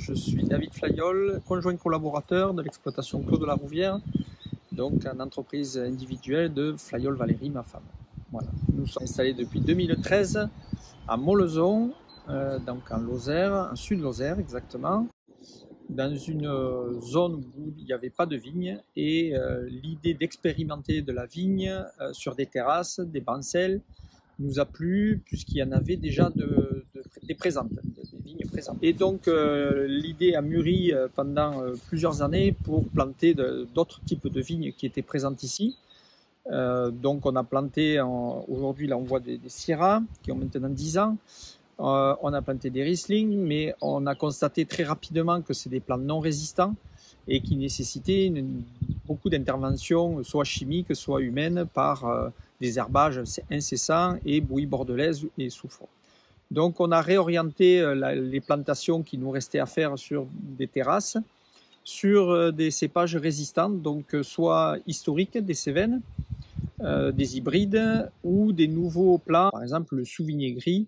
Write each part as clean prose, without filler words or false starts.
je suis David Flayol, conjoint collaborateur de l'exploitation Clos de la Rouvière, donc une entreprise individuelle de Flayol Valérie, ma femme. Voilà. Nous sommes installés depuis 2013 à Moleson, donc en Lozère, en sud-Lozère exactement, dans une zone où il n'y avait pas de vigne, et l'idée d'expérimenter de la vigne sur des terrasses, des bancelles, nous a plu puisqu'il y en avait déjà des présentes, des vignes présentes. Et donc l'idée a mûri pendant plusieurs années pour planter d'autres types de vignes qui étaient présentes ici. Donc on a planté, aujourd'hui là on voit des Syrah qui ont maintenant 10 ans. On a planté des Riesling, mais on a constaté très rapidement que c'est des plants non résistants et qui nécessitaient beaucoup d'interventions, soit chimiques, soit humaines, par des herbages incessants et bouillie bordelaise et soufre. Donc on a réorienté les plantations qui nous restaient à faire sur des terrasses, sur des cépages résistants, donc soit historiques, des Cévennes, des hybrides ou des nouveaux plants, par exemple le Souvigné gris.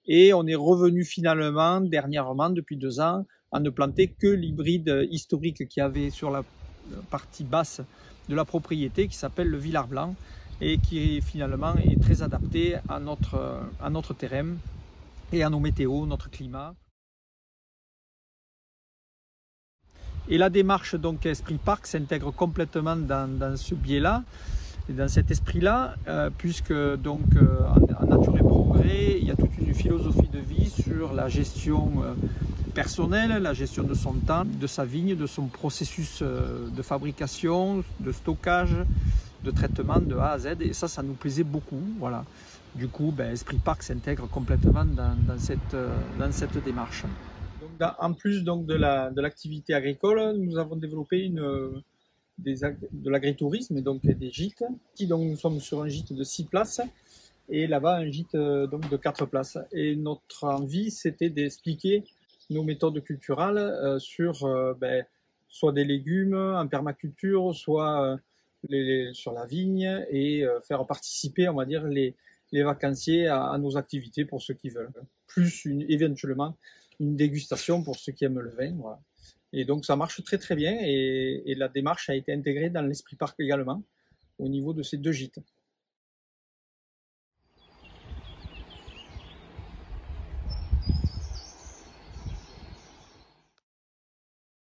Et on est revenu finalement, dernièrement, depuis 2 ans, à ne planter que l'hybride historique qu'il y avait sur la partie basse de la propriété, qui s'appelle le Villard Blanc, et qui finalement est très adapté à notre terrain et à nos météos, notre climat. Et la démarche donc Esprit Parc s'intègre complètement dans ce biais-là, et dans cet esprit-là, puisque donc en Nature et Progrès, il y a toute une philosophie de vie sur la gestion personnelle, la gestion de son temps, de sa vigne, de son processus de fabrication, de stockage, de traitement de A à Z, et ça nous plaisait beaucoup. Voilà. Du coup, Esprit Parc s'intègre complètement dans cette démarche. Donc, en plus donc, de l'activité agricole, nous avons développé de l'agritourisme et donc des gîtes. Donc, nous sommes sur un gîte de 6 places et là-bas un gîte donc de 4 places. Et notre envie, c'était d'expliquer nos méthodes culturales sur soit des légumes en permaculture, soit sur la vigne, et faire participer, on va dire, les vacanciers à nos activités pour ceux qui veulent. Plus éventuellement une dégustation pour ceux qui aiment le vin. Voilà. Et donc ça marche très très bien, et la démarche a été intégrée dans l'Esprit Parc également au niveau de ces 2 gîtes.